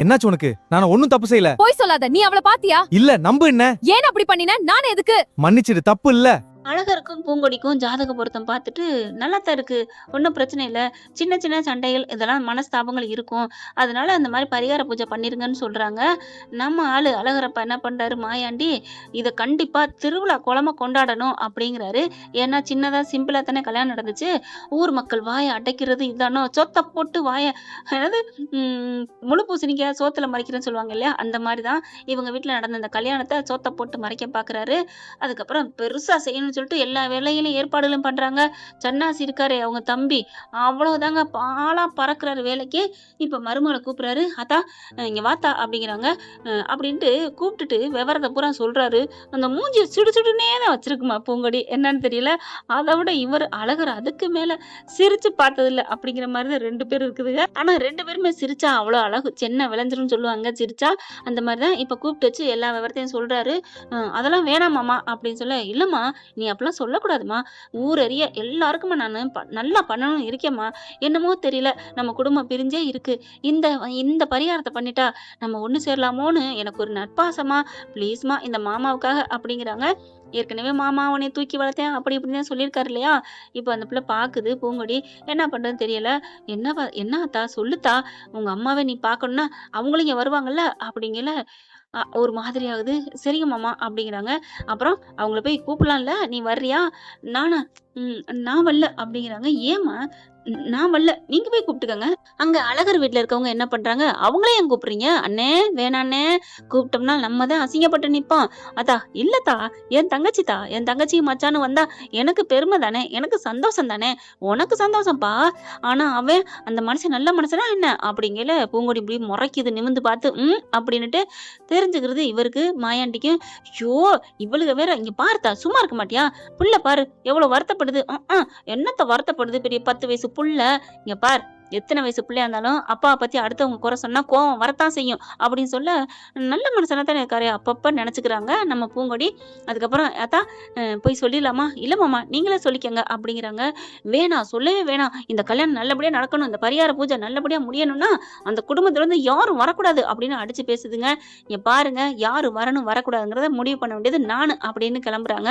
என்னாச்சு உனக்கு? நான் ஒண்ணும் தப்பு செய்யல. போய் சொல்லாத. நீ அவளை பாத்தியா? இல்ல, நம்பு என்ன. ஏன் அப்படி பண்ணின? நான் எதுக்கு? மன்னிச்சிடு, தப்பு இல்ல. அழகருக்கும் பூங்கொடிக்கும் ஜாதக பொருத்தம் பார்த்துட்டு நல்லா தான் இருக்கு, ஒன்றும் பிரச்சனை இல்லை, சின்ன சின்ன சண்டைகள் இதெல்லாம் மனஸ்தாபங்கள் இருக்கும், அதனால அந்த மாதிரி பரிகார பூஜை பண்ணிருங்கன்னு சொல்றாங்க. நம்ம ஆளு அழகரப்பா என்ன பண்றாரு, மாயாண்டி இதை கண்டிப்பா திருவிழா குளமா கொண்டாடணும் அப்படிங்கிறாரு. ஏன்னா சின்னதா சிம்பிளா தானே கல்யாணம் நடந்துச்சு, ஊர் மக்கள் வாயை அடைக்கிறது இதானோ, சொத்தை போட்டு வாயை, அதாவது முழு பூசணிக்காய் சோத்துல மறைக்கிறேன்னு சொல்லுவாங்க இல்லையா, அந்த மாதிரிதான் இவங்க வீட்டுல நடந்த அந்த கல்யாணத்தை சோத்தை போட்டு மறைக்க பாக்குறாரு. அதுக்கப்புறம் பெருசா செய்யணும்னு சொல்லிட்டு எல்லா வேலையிலும் ஏற்பாடுகளும் பண்றாங்க. சன்னாசி இருக்காரு அவங்க தம்பி, அவ்வளவுதாங்க பாலா பறக்குறாரு வேலைக்கு. இப்ப மருமகளை கூப்பிடுறாரு, அத்தா இங்க வாத்தா அப்படிங்கிறாங்க. அப்படின்ட்டு கூப்பிட்டுட்டு விவரத்தை பூரா சொல்றாரு. அந்த மூஞ்சி சுடுசுடுனே தான் வச்சிருக்குமா பூங்கொடி, என்னன்னு தெரியல. அதை விட இவர் அழகர் அதுக்கு மேல சிரிச்சு பார்த்தது இல்லை அப்படிங்கிற மாதிரி தான் 2 பேரும் இருக்குதுங்க. ஆனா 2 பேருமே சிரிச்சா அவ்வளவு அழகு, சென்ன விளைஞ்சிரும் சொல்லுவாங்க சிரிச்சா, அந்த மாதிரிதான் இப்ப கூப்பிட்டு வச்சு எல்லா விவரத்தையும் சொல்றாரு. அதெல்லாம் வேணாமாமா அப்படின்னு சொல்ல, இல்லம்மா நீ அப்படிலாம் சொல்லக்கூடாதுமா, ஊரறிய எல்லாருக்குமே நான் நல்லா பண்ணணும்னு இருக்கேம்மா, என்னமோ தெரியல நம்ம குடும்பம் பிரிஞ்சே இருக்கு, இந்த இந்த பரிகாரத்தை பண்ணிட்டா நம்ம ஒண்ணு சேரலாமோன்னு எனக்கு ஒரு நட்பாசமா, ப்ளீஸ்மா இந்த மாமாவுக்காக அப்படிங்கிறாங்க. ஏற்கனவே மாமா உன்னை தூக்கி வளர்த்தேன் அப்படி இப்படின்னு சொல்லியிருக்காரு இல்லையா. இப்போ அந்த பிள்ளை பாக்குது பூங்கொடி, என்ன பண்றதுன்னு தெரியல. என்னத்தா சொல்லுத்தா, உங்க அம்மாவை நீ பார்க்கணும்னா அவங்களும் இங்க வருவாங்கல்ல அப்படிங்கல. ஒரு மாதிரி ஆகுது. சரிங்க மாமா அப்படிங்கிறாங்க. அப்புறம் அவங்கள போய் கூப்பிடலாம்ல, நீ வர்றியா? நானா? நான் வரல அப்படிங்கிறாங்க. ஏம்மா? நான் வரல, நீங்க போய் கூப்பிட்டுக்கங்க. அங்க அழகர் வீட்டுல இருக்கவங்க என்ன பண்றாங்க, அவங்களே ஏன் கூப்பிடுறீங்க? அண்ணே வேணாண்ணே, கூப்பிட்டோம்னா நம்ம தான் அசிங்கப்பட்டு நிப்போம். அதா இல்லத்தா, என் தங்கச்சித்தா, என் தங்கச்சி மச்சான்னு வந்தா எனக்கு பெருமை தானே, எனக்கு சந்தோஷம் தானே, உனக்கு சந்தோஷம்ப்பா. ஆனா அவன் அந்த மனுஷன் நல்ல மனுஷனா என்ன அப்படிங்கல. பூங்கொடி இப்படி முறைக்குது நிமிந்து பார்த்து அப்படின்னுட்டு தெரிஞ்சுக்கிறது இவருக்கு மாயாண்டிக்கும். ஐயோ இவளுக வேற, இங்க பார்த்தா சும்மா இருக்க மாட்டியா, புள்ள பாரு எவ்வளவு வருத்தப்படுது. என்னத்த வருத்தப்படுது, பெரிய 10 வயசு புள்ள, இங்க பார் எத்தனை வயசு பிள்ளையா இருந்தாலும் அப்பாவை பத்தி அடுத்தவங்க குறை சொன்னா கோவம் வரத்தான் செய்யும் அப்படின்னு சொல்ல, நல்ல மனுஷனா தானே இருக்காரு அப்பப்ப நினைச்சுக்கிறாங்க நம்ம பூங்கொடி. அதுக்கப்புறம் அத்தா போய் சொல்லிடலாமா? இல்ல மாமா நீங்களே சொல்லிக்கங்க அப்படிங்கிறாங்க. வேணாம், சொல்லவே வேணாம், இந்த கல்யாணம் நல்லபடியா நடக்கணும், இந்த பரிகார பூஜை நல்லபடியா முடியணும்னா அந்த குடும்பத்துல இருந்து யாரும் வரக்கூடாது அப்படின்னு அடிச்சு பேசுதுங்க. இங்க பாருங்க, யாரு வரணும் வரக்கூடாதுங்கிறத முடிவு பண்ண வேண்டியது நானு அப்படின்னு கிளம்புறாங்க.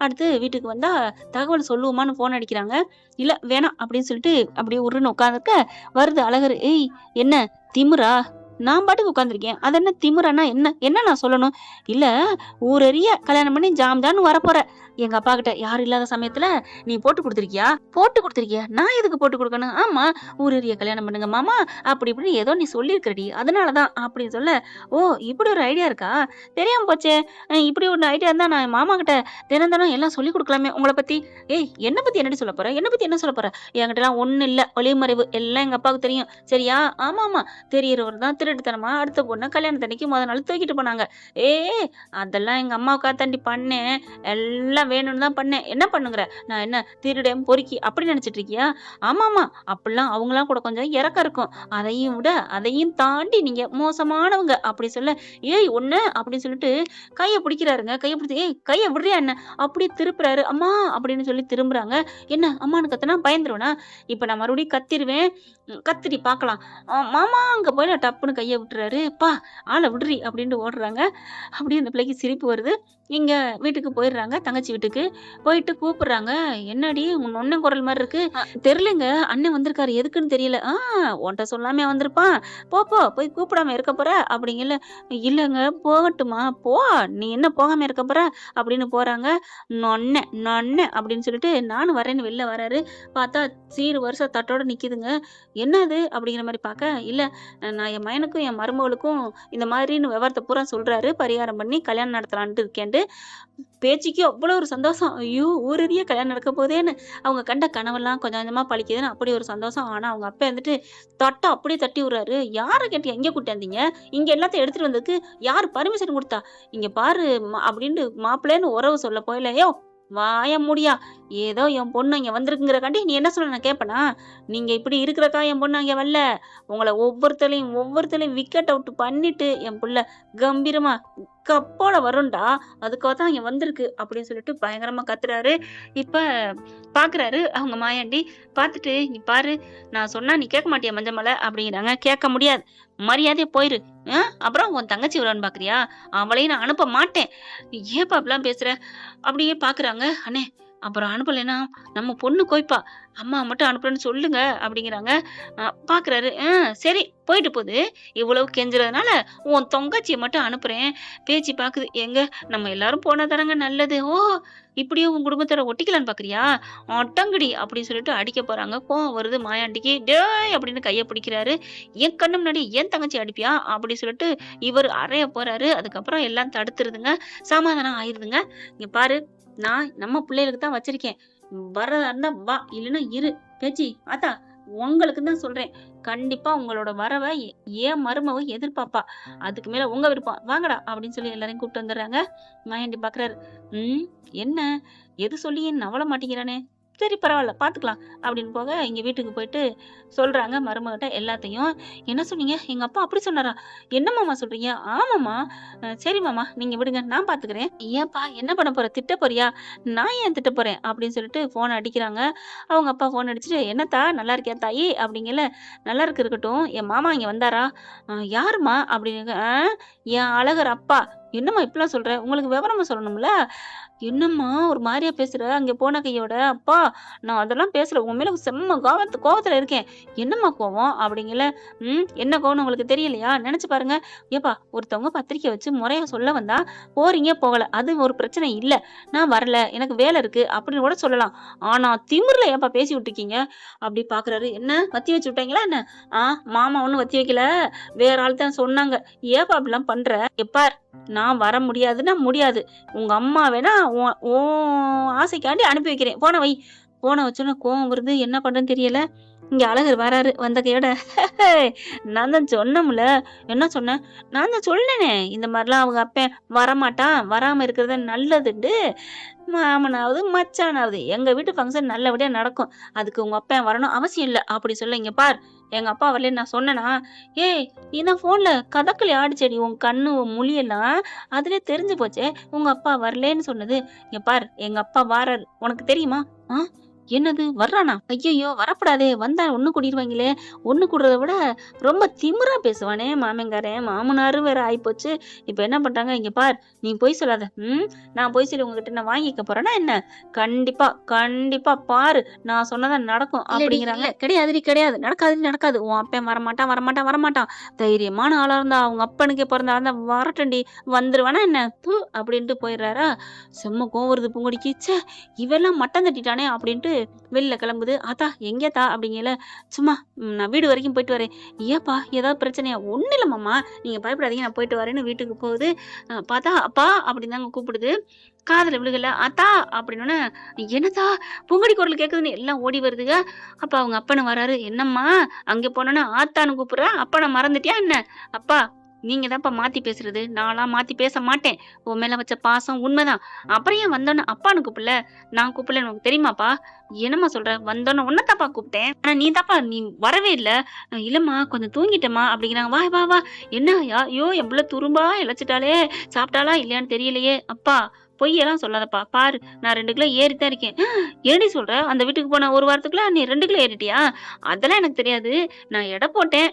அடுத்து வீட்டுக்கு வந்தா தகவல் சொல்லுவோமான்னு போன் அடிக்கிறாங்க. இல்ல வேணாம் அப்படின்னு சொல்லிட்டு அப்படியே உருன்னு உட்காந்துருக்க வருது அழகர். ஏய் என்ன திமிரா, நான் பாட்டுக்கு உட்காந்துருக்கேன், அது என்ன திமிரானா என்ன, என்ன நான் சொல்லணும்? இல்ல ஊரறிய கல்யாணம் பண்ணி ஜாம்தான்னு வரப்போற எங்க அப்பா கிட்ட யாரும் இல்லாத சமயத்துல நீ போட்டு கொடுத்துருக்கியா? போட்டு கொடுத்துருக்கியா? நான் எதுக்கு போட்டு கொடுக்கணும்? ஆமா ஊரறிய கல்யாணம் பண்ணுங்க மாமா அப்படி இப்படின்னு ஏதோ நீ சொல்லியிருக்கடி, அதனாலதான் அப்படின்னு சொல்ல. ஓ இப்படி ஒரு ஐடியா இருக்கா, தெரியாம போச்சே. இப்படி ஒரு ஐடியா இருந்தா நான் மாமா கிட்ட தினம் தினம் எல்லாம் சொல்லி கொடுக்கலாமே உங்களை பத்தி. ஏய் என்ன பத்தி என்னடி சொல்ல போற, என்ன பத்தி என்ன சொல்ல போற? என்கிட்ட எல்லாம் ஒண்ணு இல்ல, ஒளிமறைவு எல்லாம் எங்க அப்பாவுக்கு தெரியும் சரியா? ஆமா ஆமா, தெரியறவர் தான் திருட்டுத்தனமா அடுத்த பொண்ணு கல்யாணத்தன்னைக்கு முதல் நாள் தூக்கிட்டு போனாங்க. ஏ அதெல்லாம் எங்க அம்மாவுக்கா தாண்டி பண்ணேன், எல்லாம் வேணும்னு தான் பண்ணேன், என்ன பண்ணுங்கிற, நான் என்ன திருடன் பொறுக்கி அப்படி நினைச்சிட்டு இருக்கியா? ஆமா ஆமா, அப்படிலாம் அவங்களாம் கூட கொஞ்சம் இறக்கம் இருக்கும், அதையும் தாண்டி நீங்க மோசமானவங்க அப்படி சொல்ல. ஏய் ஒண்ணு அப்படின்னு சொல்லிட்டு கையை பிடிக்கிறாருங்க. கையை பிடிச்சி ஏய் கையை விடுறியா என்ன அப்படி திருப்புறாரு. அம்மா அப்படின்னு சொல்லி திரும்புறாங்க. என்ன அம்மானு கத்துனா பயந்துருவனா? இப்ப நான் மறுபடியும் கத்திருவேன், கத்திரி பார்க்கலாம். மாமா அங்க போய் நான் டப்புன்னு கையை விட்டுறாரு. பா ஆளை விடுறி அப்படின்ட்டு ஓடுறாங்க. அப்படியே அந்த பிள்ளைக்கு சிரிப்பு வருது. இங்க வீட்டுக்கு போயிடுறாங்க, தங்கச்சி வீட்டுக்கு போயிட்டு கூப்பிடுறாங்க. என்னடி உன் ஒன்னும் குரல் மாதிரி இருக்கு? தெரியலங்க, அண்ணன் வந்திருக்காரு, எதுக்குன்னு தெரியல. உன்கிட்ட சொல்லாம வந்திருப்பான், போய் கூப்பிடாம இருக்க போற அப்படிங்கல. இல்லங்க போகட்டுமா, போ நீ என்ன போகாம இருக்க போற அப்படின்னு போறாங்க. நொன்ன நொன்ன அப்படின்னு சொல்லிட்டு நானும் வரேன்னு வெளில வராரு. பார்த்தா சீரு வருஷம் தட்டோட நிக்குதுங்க. என்னது அப்படிங்கிற மாதிரி பார்க்க, இல்ல நான் என் மயனுக்கும் என் மருமகளுக்கும் இந்த மாதிரின்னு விவரத்தை பூரா சொல்றாரு, பரிகாரம் பண்ணி கல்யாணம் நடத்தலான்ட்டு இருக்கேன்ட்டு. பேச்சுக்கு அவ்வளோ ஒரு சந்தோஷம். ஐயோ ஊரறிய கல்யாணம் நடக்க போதேன்னு அவங்க கண்ட கனவெல்லாம் கொஞ்சம் கொஞ்சமா பழிக்குதுன்னு அப்படி ஒரு சந்தோஷம். ஆனா அவங்க அப்பா வந்துட்டு தட்டை அப்படியே தட்டி விடுறாரு. யாரை கேட்டு எங்க கூட்டாந்தீங்க, இங்க எல்லாத்தையும் எடுத்துட்டு வந்ததுக்கு யாரு பர்மிஷன் கொடுத்தா? இங்க பாரு அப்படின்ட்டு மாப்பிள்ளைன்னு உறவு சொல்ல போயிலையோ வாய முடியா, ஏதோ என் பொண்ணு இங்க வந்திருக்குங்கிறக்காண்டி நீ என்ன சொல்ல நான் கேட்பனா? நீங்க இப்படி இருக்கிறக்கா என் பொண்ணு அங்க வரல, உங்களை ஒவ்வொருத்தரையும் விக்கெட் அவுட் பண்ணிட்டு என் புள்ள கம்பீரமா கப்போட வரும்டா, அதுக்காக தான் இங்க வந்திருக்கு அப்படின்னு சொல்லிட்டு பயங்கரமா கத்துறாரு. இப்ப பாக்குறாரு அவங்க மாயாண்டி. பார்த்துட்டு, "நீ பாரு, நான் சொன்னா நீ கேட்க மாட்டியா மஞ்சமலை?" அப்படிங்கிறாங்க. "கேட்க முடியாது. மரியாதையா போயிரு. அப்புறம் உன் தங்கச்சி வருவான்னு பாக்குறியா? அவளையும் நான் அனுப்ப மாட்டேன். ஏன்பா இப்படிலாம் பேசுற?" அப்படியே பாக்குறாங்க. "அண்ணே, அப்புறம் அனுப்பலைன்னா நம்ம பொண்ணு கோய்ப்பா. அம்மா மட்டும் அனுப்புறேன்னு சொல்லுங்க" அப்படிங்கிறாங்க. பாக்குறாரு. சரி போயிட்டு போகுது. இவ்வளவு கெஞ்சுறதுனால உன் தொங்கச்சிய மட்டும் அனுப்புறேன்." பேச்சு பாக்குது. "ஏங்க, நம்ம எல்லாரும் போனா தானங்க நல்லது. ஓ, இப்படியே உன் குடும்பத்தோட ஒட்டிக்கலான்னு பாக்குறியா? அட்டங்கடி" அப்படின்னு சொல்லிட்டு அடிக்க போறாங்க. கோவம் வருது மாயாண்டிக்கு. "டேய்" அப்படின்னு கைய பிடிக்கிறாரு. "என் கண்ணு முன்னாடி என் தங்கச்சி அடிப்பியா?" அப்படி சொல்லிட்டு இவர் அறைய போறாரு. அதுக்கப்புறம் எல்லாம் தடுத்துருதுங்க. சமாதானம் ஆயிருதுங்க. "இங்க பாரு, நான் நம்ம பிள்ளைகளுக்கு தான் வச்சிருக்கேன். வர்றதா இருந்தா வா, இல்லைன்னா இரு. பேச்சி ஆத்தா, உங்களுக்கு தான் சொல்றேன். கண்டிப்பா உங்களோட வரவ என் மருமவ எதிர்பார்ப்பா. அதுக்கு மேல உங்க விருப்பம். வாங்கடா" அப்படின்னு சொல்லி எல்லாரையும் கூப்பிட்டு வந்துடுறாங்க. மாயாண்டி பாக்குறாரு. என்ன, எது சொல்லி நவள மாட்டேங்கிறானே. சரி பரவாயில்ல, பாத்துக்கலாம் அப்படின்னு போக இங்க வீட்டுக்கு போயிட்டு சொல்றாங்க மருமகிட்ட எல்லாத்தையும். "என்ன சொன்னீங்க? எங்க அப்பா அப்படி சொன்னாரா? என்ன மாமா சொல்றீங்க?" "ஆமாம்மா." சரி மாமா, நீங்க விடுங்க, நான் பாத்துக்கிறேன்." "ஏன்பா, என்ன பண்ண போற? திட்ட போறியா?" "நான் ஏன் திட்ட போறேன்?" அப்படின்னு சொல்லிட்டு போன் அடிக்கிறாங்க. அவங்க அப்பா போன் அடிச்சுட்டு, "என்னத்தா, நல்லா இருக்கியா தாயி?" அப்படிங்கல. "நல்லா இருக்கு, இருக்கட்டும். என் மாமா இங்க வந்தாரா?" யாருமா?" அப்படின்னு. என் அழகர் அப்பா." "என்னம்மா இப்படிலாம் சொல்ற? உங்களுக்கு விவரமா சொல்லணும்ல." "என்னம்மா ஒரு மாதிரியா பேசுற?" அங்க போன கையோட. "அப்பா, நான் அதெல்லாம் பேசல. உன் மேல செம்ம கோவத்துல இருக்கேன்." "என்னம்மா கோவம்?" அப்படிங்கல. என்ன கோவம்னு உங்களுக்கு தெரியலையா? நினைச்சு பாருங்க. ஏப்பா, ஒருத்தவங்க பத்திரிக்கை வச்சு முறையா சொல்ல வந்தா போறீங்க, போகல. அது ஒரு பிரச்சனை இல்ல. நான் வரல, எனக்கு வேலை இருக்கு அப்படின்னு கூட சொல்லலாம். ஆனா திமிர்ல ஏப்பா பேசி விட்டுருக்கீங்க?" அப்படி பாக்குறாரு. "என்ன வத்தி வச்சு விட்டாங்களா என்ன?" மாமா ஒண்ணும் வத்தி வைக்கல. வேற ஆள் தான் சொன்னாங்க." "ஏப்பா அப்படிலாம் பண்ற?" "எப்பார், நான் வர முடியாதுன்னா முடியாது. உங்க அம்மா வேணா உன் ஆசைக்காண்டி அனுப்பி வைக்கிறேன். போன வை." போன வச்சோன்னே கோவம் வருது. என்ன பண்றதுன்னு தெரியல. இங்க அழகர் வராரு. வந்த கையோட, "நான் தான் சொன்னேன்ல." "என்ன சொன்னேன்?" "நான் தான் சொன்னேனே, இந்த மாதிரிலாம் அவங்க அப்பன் வரமாட்டான். வராம இருக்கிறது நல்லதுண்டு. மாமனாவது மச்சானாவது எங்க வீட்டு ஃபங்க்ஷன் நல்லபடியா நடக்கும். அதுக்கு உங்க அப்பன் வரணும் அவசியம் இல்ல." அப்படி சொல்ல. "இங்க பார், எங்க அப்பா வரலன்னு நான் சொன்னேனா?" "ஏய், நீ தான் ஃபோன்ல கதகளி ஆடிச்சேடி. உன் கண்ணு, உன் மொழியெல்லாம் அதிலே தெரிஞ்சு போச்சே உங்க அப்பா வரலேன்னு சொன்னது." "இங்க பார், எங்க அப்பா வாராரு. உனக்கு தெரியுமா?" "என்னது, வர்றானா? ஐயையோ, வரக்கூடாதே. வந்தா ஒண்ணு கூடிருவாங்களே." ஒண்ணு கூடுறத விட ரொம்ப திமிரா பேசுவானே மாமன்காரன். மாமனாரும் வேற ஆயிப்போச்சு. இப்ப என்ன பண்றாங்க. "இங்க பார், நீ பொய் சொல்லாத. நான் பொய் சொல்லி உங்ககிட்ட நான் வாங்கிக்க போறேனா என்ன? கண்டிப்பா, கண்டிப்பா பாரு, நான் சொன்னதா நடக்கும்." அப்படிங்கிறாங்க. "கிடையாதுடி, கிடையாது. நடக்காதுடி, நடக்காது. உன் அப்பன் வரமாட்டான், வரமாட்டான், வரமாட்டான். தைரியமான ஆளா இருந்தா, அவங்க அப்பனுக்கே பிறந்த ஆளா இருந்தா வரட்டும்டி. வந்துருவானா என்ன? ப்பு" அப்படின்ட்டு போயிடுறாரா. செம்ம கோவம் வருது பூங்கொடிக்கு. ச்சே, இவெல்லாம் மட்டம் தட்டிட்டானே அப்படின்ட்டு வெளில கிளம்புது. "ஆத்தா, எங்கேத்தா?" அப்படிங்கல. "சும்மா நான் வீடு வரைக்கும் போயிட்டு வரேன்." "ஏப்பா, ஏதாவது பிரச்சனையா?" "ஒண்ணும் இல்ல மாமா, நீங்க பயப்படாதீங்க, நான் போயிட்டு வரேன்னு" வீட்டுக்கு போகுது. பார்த்தா அப்பா அப்படின்னு தாங்க கூப்பிடுது. காதுல விழுகல. "ஆத்தா" அப்படின்னோனே, "என்னத்தா?" பொங்கடி குரல் கேட்குதுன்னு எல்லாம் ஓடி வருதுங்க. அப்ப அவங்க அப்பனை வராரு. "என்னம்மா அங்க போனோனே ஆத்தான்னு கூப்பிடுற? அப்பனை மறந்துட்டியா என்ன?" "அப்பா, நீங்க தான்ப்பா மாத்தி பேசுறது. நான்லாம் மாத்தி பேச மாட்டேன். உன் மேல வச்ச பாசம் உண்மைதான். அப்புறம் ஏன் வந்தோனே அப்பான்னு கூப்பிடல? நான் கூப்பிடலன்னு உனக்கு தெரியுமாப்பா?" "என்னம்மா சொல்ற? வந்தோனே உன்னத்தாப்பா கூப்பிட்டேன். ஆனா நீ வரவே இல்ல." "இல்லம்மா, கொஞ்சம் தூங்கிட்டேம்மா" அப்படிங்கிறாங்க. "வா வா வா." "என்ன ஐயோ, என் புள்ள துரும்பா இளைச்சிட்டாளே, சாப்பிட்டாளா இல்லையான்னு தெரியலையே." "அப்பா, பொய்யெல்லாம் சொல்லாதப்பா. பாரு, நான் 2 கிலோ ஏறி தான் இருக்கேன்." "என்னடி சொல்ற? அந்த வீட்டுக்கு போன 1 வாரத்துக்குள்ள நீ 2 கிலோ ஏறிட்டியா?" "அதெல்லாம் எனக்கு தெரியாது. நான் எடை போட்டேன்.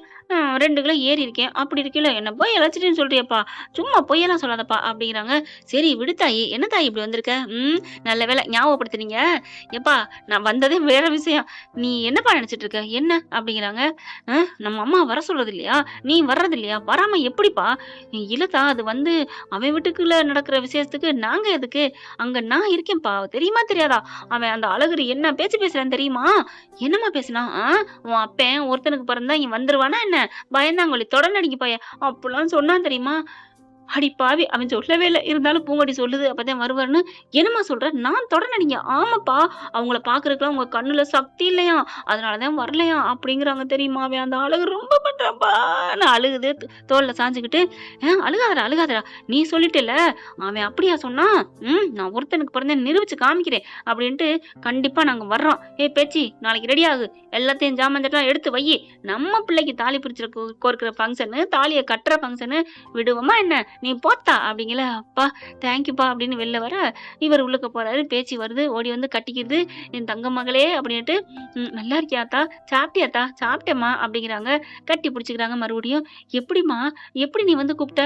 2 கிலோ ஏறி இருக்கேன். அப்படி இருக்கையில என்ன போய் இளைச்சிட்டேன்னு சொல்றியேப்பா. சும்மா பொய்யெல்லாம் சொல்லாதப்பா." அப்படிங்கிறாங்க. "சரி விடு தாயி. என்ன தாயி இப்படி வந்திருக்க? நல்ல வேளை ஞாபகப்படுத்துனீங்க. எப்பா, நான் வந்ததே வேற விஷயம். நீ என்னப்பா நினைச்சிட்டு இருக்க?" "என்ன?" அப்படிங்கிறாங்க. நம்ம அம்மா வர சொல்றது இல்லையா? நீ வர்றது இல்லையா? வராம எப்படிப்பா?" "இல்லத்தா, அது வந்து அவன் வீட்டுக்குள்ள நடக்கிற விசேஷத்துக்கு நாங்க எதுக்கு? அங்க நான் இருக்கேன்ப்பா. தெரியுமா தெரியாதா? அவன் அந்த அழகரு என்ன பேச்சு பேசுறான்னு தெரியுமா?" "என்னம்மா பேசுனான்?" "உன் அப்பன் ஒருத்தனுக்கு பிறந்தா இவன் வந்துருவானா என்ன? பயந்தாங்கோலி, தொடர்நடிக்கு பையன். அப்படிலாம் சொன்னான் தெரியுமா?" அடி பாவி! அவன் சொல்லவே இல்ல. இருந்தாலும் பூங்கொடி சொல்லுது. அப்பதான் வருவாருன்னு. "என்னம்மா சொல்ற? நான் தொடர்நடிகை." "ஆமாப்பா, அவங்கள பார்க்கறதுக்குலாம் உங்க கண்ணுல சக்தி இல்லையாம். அதனால தான் வரலையாம்." அப்படிங்கிறாங்க தெரியுமா? அவன் அந்த அழகு ரொம்ப பண்றான்ப்பா. நான் அழுகுது. தோள்ல சாஞ்சுக்கிட்டு, அழுகாதடா, அழுகாதடா. நீ சொல்லிட்டல்ல. அவன் அப்படியா சொன்னான்? நான் ஒருத்தனுக்கு பிறந்தேன்னு நிரூபிச்சு காமிக்கிறேன்." அப்படின்ட்டு, "கண்டிப்பா நாங்க வர்றோம். ஏய் பேச்சி, நாளைக்கு ரெடி ஆகு. எல்லாத்தையும் ஜாமான் ஜட்டெல்லாம் எடுத்து வையி. நம்ம பிள்ளைக்கு தாலி பிரிச்சு கோர்க்கிற ஃபங்ஷனு, தாலிய கட்டுற ஃபங்ஷனு விடுவோமா என்ன? நீ போத்தா அப்படிங்கல. அப்பா தேங்க்யூப்பா அப்படின்னு வெளில வர இவர் உள்ளுக்க போறாரு. பேச்சு வருது. ஓடி வந்து கட்டிக்கிது. என் தங்க மகளே அப்படின்ட்டு நல்லா இருக்கியாத்தா? சாப்பிட்டியாத்தா? சாப்பிட்டேம்மா அப்படிங்கிறாங்க. கட்டி பிடிச்சிக்கிறாங்க மறுபடியும். எப்படிம்மா? எப்படி நீ வந்து கூப்பிட்ட?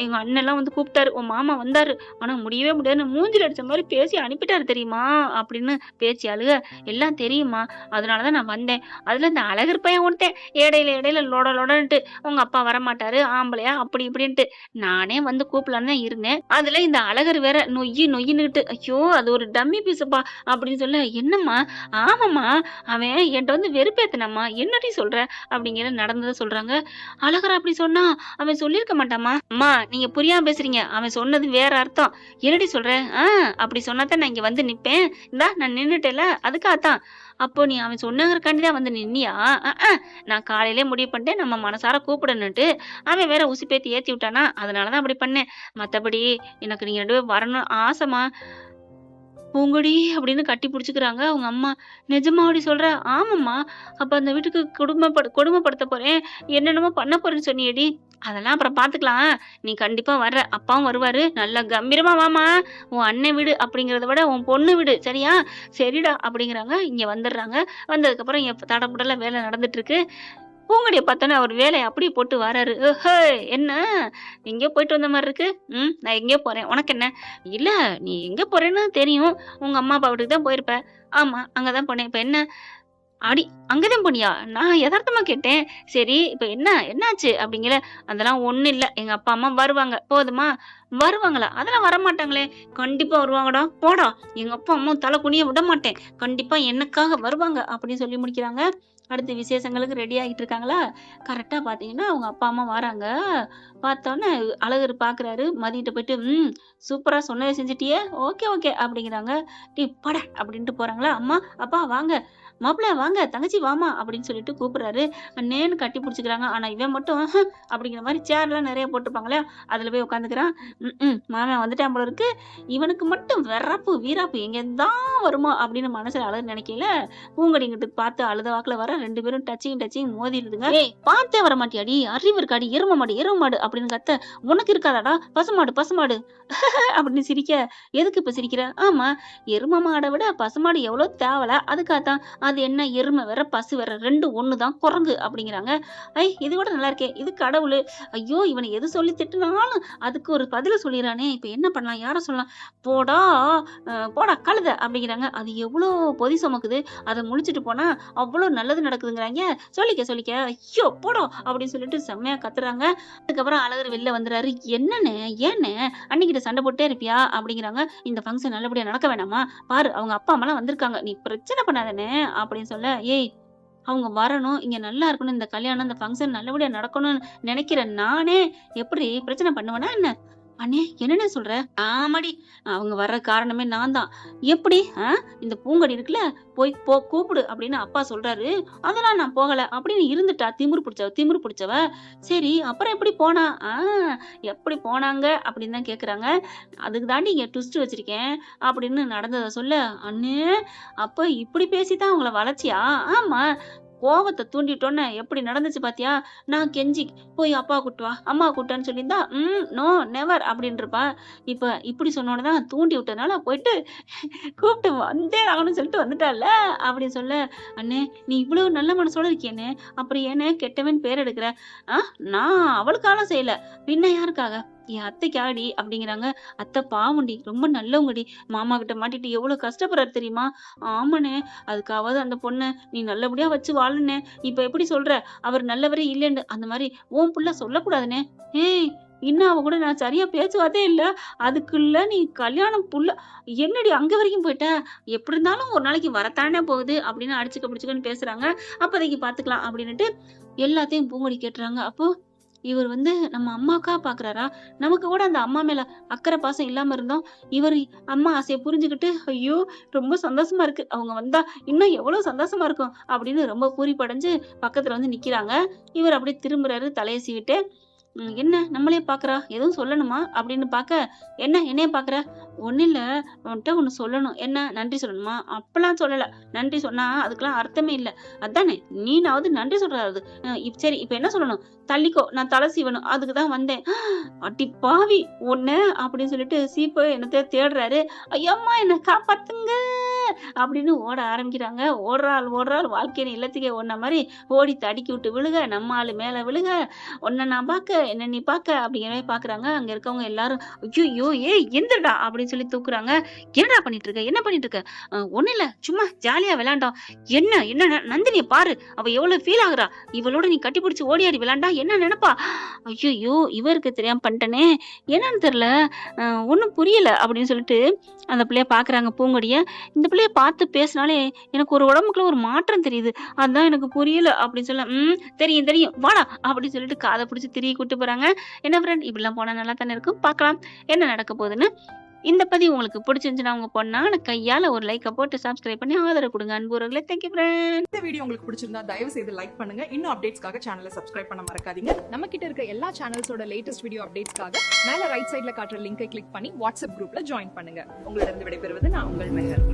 எங்க அண்ணன்லாம் வந்து கூப்பிட்டாரு. உன் மாமா வந்தாரு. ஆனா முடியவே முடியாதுன்னு மூஞ்சில அடிச்ச மாதிரி பேசி அனுப்பிட்டாரு தெரியுமா? அப்படின்னு பேச்சு அழுக. எல்லாம் தெரியுமா? அதனாலதான் நான் வந்தேன். அதுல இந்த அழகர் பையன் ஒருத்தன் இடையில இடையில லொட லொடன்ட்டு உங்க அப்பா வரமாட்டாரு ஆம்பளையா அப்படி இப்படின்ட்டு நானே வந்து கூப்பிடலான்னு தான் இருந்தேன். அதுல இந்த அழகர் வேற நொய்யின்னுகிட்டு ஐயோ அது ஒரு டம்மி பீஸப்பா அப்படின்னு சொல்ல என்னம்மா? ஆமாம்மா அவன் என்கிட்ட வந்து வெறுப்பேத்தனம்மா என்னடி சொல்ற அப்படிங்கிற நடந்ததை சொல்றாங்க. அழகர் அப்படி சொன்னா அவன் சொல்லியிருக்க மாட்டாமா. அம்மா நீங்க புரியாம பேசுறீங்க. அவன் சொன்னது வேற அர்த்தம். என்னடி சொல்ற? அப்படி சொன்னாதான் நான் இங்க வந்து நிப்பேன். இந்தா நான் நின்னுட்டேல அதுக்காகத்தான். அப்போ நீ அவன் சொன்னங்கறக்காண்டி தான் வந்து நின்னியா? நான் காலையிலே முடிவு பண்ணிட்டேன் நம்ம மனசார கூப்பிடணுன்ட்டு. அவன் வேற உசுப்பேத்தி ஏத்தி விட்டானா அதனாலதான் அப்படி பண்ணேன். மத்தபடி எனக்கு நீங்க 2 பேரும் வரணும் ஆசைமா. பூங்கொடி அப்படின்னு கட்டி பிடிச்சுக்கிறாங்க அவங்க அம்மா. நிஜமாவாடி சொல்ற? ஆமாம்மா. அப்ப அந்த வீட்டுக்கு கொடுமைப்படுத்த போறேன் என்னென்னமோ பண்ண போறேன்னு சொன்னியேடி. அதெல்லாம் அப்புறம் பாத்துக்கலாம். நீ கண்டிப்பா வர்ற. அப்பாவும் வருவாரு. நல்லா கம்பீரமா வாமா. உன் அண்ணன் வீடு அப்படிங்கறத விட உன் பொண்ணு வீடு சரியா? சரிடா அப்படிங்கிறாங்க. இங்க வந்துடுறாங்க. வந்ததுக்கு அப்புறம் தடபுடலா வேலை நடந்துட்டு இருக்கு. பூங்கொடிய பார்த்தோன்னே அவர் வேலைய அப்படியே போட்டு வராரு. என்ன எங்கேயோ போயிட்டு வந்த மாதிரி இருக்கு. நான் எங்கேயோ போறேன். உனக்கு என்ன? இல்ல நீ எங்க போறேன்னு தெரியும். உங்க அம்மா அப்பா வீட்டுக்கு தான் போயிருப்ப. ஆமா அங்கதான் போனேன். இப்ப என்ன? அடி அங்கதான் போனியா? நான் யதார்த்தமா கேட்டேன். சரி இப்ப என்னாச்சு அப்படிங்கிற. அதெல்லாம் ஒண்ணும் இல்ல. எங்க அப்பா அம்மா வருவாங்க. போதுமா? வருவாங்களா? அதெல்லாம் வரமாட்டாங்களே. கண்டிப்பா வருவாங்கடா. போடா. எங்க அப்பா அம்மா தலை குனிய விட மாட்டேன். கண்டிப்பா எனக்காக வருவாங்க அப்படின்னு சொல்லி முடிக்கிறாங்க. அடுத்து விசேஷங்களுக்கு ரெடி ஆகிட்டு இருக்காங்களா? கரெக்டா பாத்தீங்கன்னா அவங்க அப்பா அம்மா வராங்க. பார்த்தோன்னே அழகர் பாக்குறாரு. மதியிட்ட போயிட்டு சூப்பரா சொன்னதை செஞ்சுட்டியே. ஓகே ஓகே அப்படிங்கிறாங்க. டேய் பட அப்படின்ட்டு போறாங்களா. அம்மா அப்பா வாங்க. மாப்பிள்ள வாங்க தங்கச்சி வாமா அப்படின்னு சொல்லிட்டு கூப்பிடுறாரு. அண்ணேன்னு கட்டி பிடிச்சிக்கிறாங்க. ஆனா இவன் மட்டும் அப்படிங்கிற மாதிரி சேர்லாம் நிறைய போட்டிருப்பாங்களே அதுல போய் உட்காந்துக்கிறான். மாமன் வந்துட்டான் போல இருக்கு. இவனுக்கு மட்டும் வெறப்பு வீராப்பு எங்கேருந்தான் வருமா அப்படின்னு மனசுல அழகு நினைக்கல. பூங்கொடிங்கிட்டு பார்த்து அழுத வாக்குல வர 2 பேரும் டச்சிங் மோதிடுதுங்க. ஏய் பார்த்தே வர மாட்டியாடி? அறிவு இருக்காடி? எரும மாடு அப்படின்னு கத்த. உனக்கு இருக்காதாடா? பசுமாடு அப்படின்னு சிரிக்க. எதுக்கு இப்ப சிரிக்கிற? ஆமா எரும மாடை விட பசுமாடு எவ்வளவு தேவல அதுக்காகத்தான். அது என்ன எருமை வேற பசு வேற 2 ஒண்ணுதான் குரங்கு அப்படிங்கிறாங்க. இது கூட நல்லா இருக்கே. இது கடவுளு. ஐயோ இவனை எது சொல்லி திட்டுனாலும் அதுக்கு ஒரு பதில சொல்லிடுறானே. இப்ப என்ன பண்ணலாம்? யார சொல்லலாம்? போடா போடா கழுத அப்படிங்கிறாங்க. அது எவ்வளவு பொதி சுமக்குது. அதை முழிச்சிட்டு போனா அவ்வளவு நல்லது நடக்குதுங்கிறாங்க. சொல்லிக்க ஐயோ போடும் அப்படின்னு சொல்லிட்டு செம்மையா கத்துறாங்க. அதுக்கப்புறம் அழகர் வெளில வந்துறாரு. என்னன்னு ஏன்னு அன்னிக்கிட்ட சண்டை போட்டே இருப்பியா அப்படிங்கிறாங்க. இந்த ஃபங்க்ஷன் நல்லபடியா நடக்க வேணாமா? பாரு அவங்க அப்பா அம்மா எல்லாம் வந்திருக்காங்க. நீ பிரச்சனை பண்ணாதானே அப்படின்னு சொல்ல. ஏய் அவங்க வரணும். இங்க நல்லா இருக்கணும். இந்த கல்யாணம் இந்த ஃபங்க்ஷன் நல்லபடியா நடக்கணும்னு நினைக்கிறேன். நானே எப்படி பிரச்சனை பண்ணுவேனா என்ன? அண்ணே என்னண்ணே சொல்ற? ஆமாடி அவங்க வர்ற காரணமே நான் தான். எப்படி? இந்த பூங்கொடி இருக்குல்ல போய் கூப்பிடு அப்படின்னு அப்பா சொல்றாரு. அதெல்லாம் நான் போகல அப்படின்னு இருந்துட்டா திமிரு பிடிச்சவ. சரி அப்புறம் எப்படி போனா? எப்படி போனாங்க அப்படின்னு தான் கேக்குறாங்க. அதுக்கு தாண்டி இங்க ட்விஸ்ட் வச்சிருக்கேன் அப்படின்னு நடந்ததை சொல்ல. அண்ணே அப்ப இப்படி பேசிதான் அவங்கள வளர்ச்சியா? ஆமா கோவத்தை தூண்டிட்டோன்னு எப்படி நடந்துச்சு பாத்தியா? நான் கெஞ்சி போய் அப்பா கூட்டு வா அம்மா கூட்டான்னு சொல்லியிருந்தா நோ நெவர் அப்படின்னு இருப்பா. இப்ப இப்படி சொன்னோன்னதான் தூண்டி விட்டதுனால போயிட்டு கூப்பிட்டு வந்தே ஆகணும்னு சொல்லிட்டு வந்துட்டால அப்படின்னு சொல்ல. அண்ணே நீ இவ்வளவு நல்ல மனசோட இருக்கியண்ணே அப்புறம் ஏன்னு கெட்டவன் பேர் எடுக்கிற? நான் அவளுக்காக செய்யல. பின்ன யாருக்காக? என் அத்தைக்காடி அப்படிங்கிறாங்க. அத்தை பாவண்டி ரொம்ப நல்லவங்கடி. மாமா கிட்ட மாட்டிட்டு எவ்வளவு கஷ்டப்படுறாரு தெரியுமா? ஆமாண்ணே அதுக்காவது அந்த பொண்ணை நீ நல்லபடியா வச்சு வாழுனே. இப்ப எப்படி சொல்ற அவர் நல்லவரே இல்லைன்னு? அந்த மாதிரி உன் புள்ள சொல்லக்கூடாதுனே. ஏய் இன்னும் அவ கூட நான் சரியா பேசுவாதே இல்ல. அதுக்குள்ள நீ கல்யாணம் புள்ள என்னடி அங்க வரைக்கும் போயிட்ட? எப்படி இருந்தாலும் ஒரு நாளைக்கு வரத்தானே போகுது அப்படின்னு அடிச்சுக்க பிடிச்சுக்கன்னு பேசுறாங்க. அப்போதைக்கு பாத்துக்கலாம் அப்படின்னுட்டு எல்லாத்தையும் பூங்கொடி கேட்டுறாங்க. அப்போ இவர் வந்து நம்ம அம்மாக்கா பாக்குறாரா? நமக்கு கூட அந்த அம்மா மேல அக்கறை பாசம் இல்லாம இருந்தோம். இவர் அம்மா ஆசையை புரிஞ்சுக்கிட்டு ஐயோ ரொம்ப சந்தோஷமா இருக்கு. அவங்க வந்தா இன்னும் எவ்வளவு சந்தோஷமா இருக்கும் அப்படின்னு ரொம்ப பூரிப்படைஞ்சு பக்கத்துல வந்து நிக்கிறாங்க. இவர் அப்படியே திரும்புறாரு தலையை சீவிட்டு. என்ன நம்மளே பார்க்குறா, எதுவும் சொல்லணுமா அப்படின்னு பார்க்க, என்ன என்னைய பார்க்குற? ஒண்ணும் இல்ல, உன்ட்ட ஒண்ணு சொல்லணும். என்ன நன்றி சொல்லணுமா? அப்பலாம் சொல்லல. நன்றி சொன்னா அதுக்கெல்லாம் அர்த்தமே இல்ல. அதானே நீனாவது நன்றி சொல்றாது. சரி இப்ப என்ன சொல்லணும்? தள்ளிக்கோ, நான் தலை சீவணும். அதுக்கு தான் வந்தேன். அடி பாவி ஒண்ணு அப்படின்னு சொல்லிட்டு சீப்பு என்னத்த தேடுறாரு. ஐயம்மா என்ன காப்பாத்துங்க அப்படின்னு ஓட ஆரம்பிக்கிறாங்க. ஓடுறாள் வாழ்க்கையின் இல்லத்துக்கே ஓடுன மாதிரி ஓடி தடுக்கி விட்டு விழுக, நம்ம ஆளு மேல விழுக, உன்னை நான் பார்க்க என்ன நீ பார்க்க அப்படிங்கிற மாதிரி பாக்குறாங்க. அங்க இருக்கவங்க எல்லாரும் ஐயோ ஏய் எந்திரடா அப்படின்னு சொல்லி தூக்குறாங்க. என்னடா பண்ணிட்டு இருக்க, என்ன பண்ணிட்டு இருக்க? ஒண்ணும் இல்ல, சும்மா ஜாலியா விளையாண்டோம். என்ன என்ன நந்தினிய பாரு, அவ எவ்வளவு ஃபீல் ஆகுறா, இவளோட நீ கட்டி பிடிச்சி ஓடியாடி விளையாண்டா என்ன நினைப்பா? ஐயோ இவருக்கு தெரியாம பண்ணிட்டனே, என்னன்னு தெரியல, ஒன்னும் புரியல அப்படின்னு சொல்லிட்டு அந்த பிள்ளைய பாக்குறாங்க. பூங்கொடிய இந்த பிள்ளைய பார்த்து பேசினாலே எனக்கு ஒரு உடம்புக்குள்ள ஒரு மாற்றம் தெரியுது, அதான் எனக்கு புரியல அப்படின்னு சொல்ல, தெரியும் தெரியும் வாடா அப்படின்னு சொல்லிட்டு காதை பிடிச்சி திரிய கூட்டு போறாங்க. என்ன ஃப்ரெண்ட், இப்படிலாம் போனா நல்லா தானே இருக்கும். பார்க்கலாம் என்ன நடக்க போகுதுன்னு. இந்த பதிவு உங்களுக்கு பிடிச்சிருந்துச்சுன்னா உங்க பொண்ணான கையால ஒரு லைக்கை போட்டு சப்ஸ்கிரைப் பண்ணி ஆதரவு கொடுங்க அன்புறவர்களே. Thank you friend. இந்த வீடியோ உங்களுக்கு பிடிச்சிருந்தா தயவு செய்து லைக் பண்ணுங்க. இன்னும் அப்டேட்ஸ்க்காக சேனலை சப்ஸ்கிரைப் பண்ண மறக்காதீங்க. நம்ம கிட்ட இருக்க எல்லா சேனல்ஸோட லேட்டஸ்ட் வீடியோ அப்டேட்ஸ்க்காக மேல ரைட் சைடுல காட்டுற லிங்கை கிளிக் பண்ணி வாட்ஸ்அப் குரூப்ல ஜாயின் பண்ணுங்க. உங்களிடம் விடைபெறுவது நான் உங்கள் மெஹர்.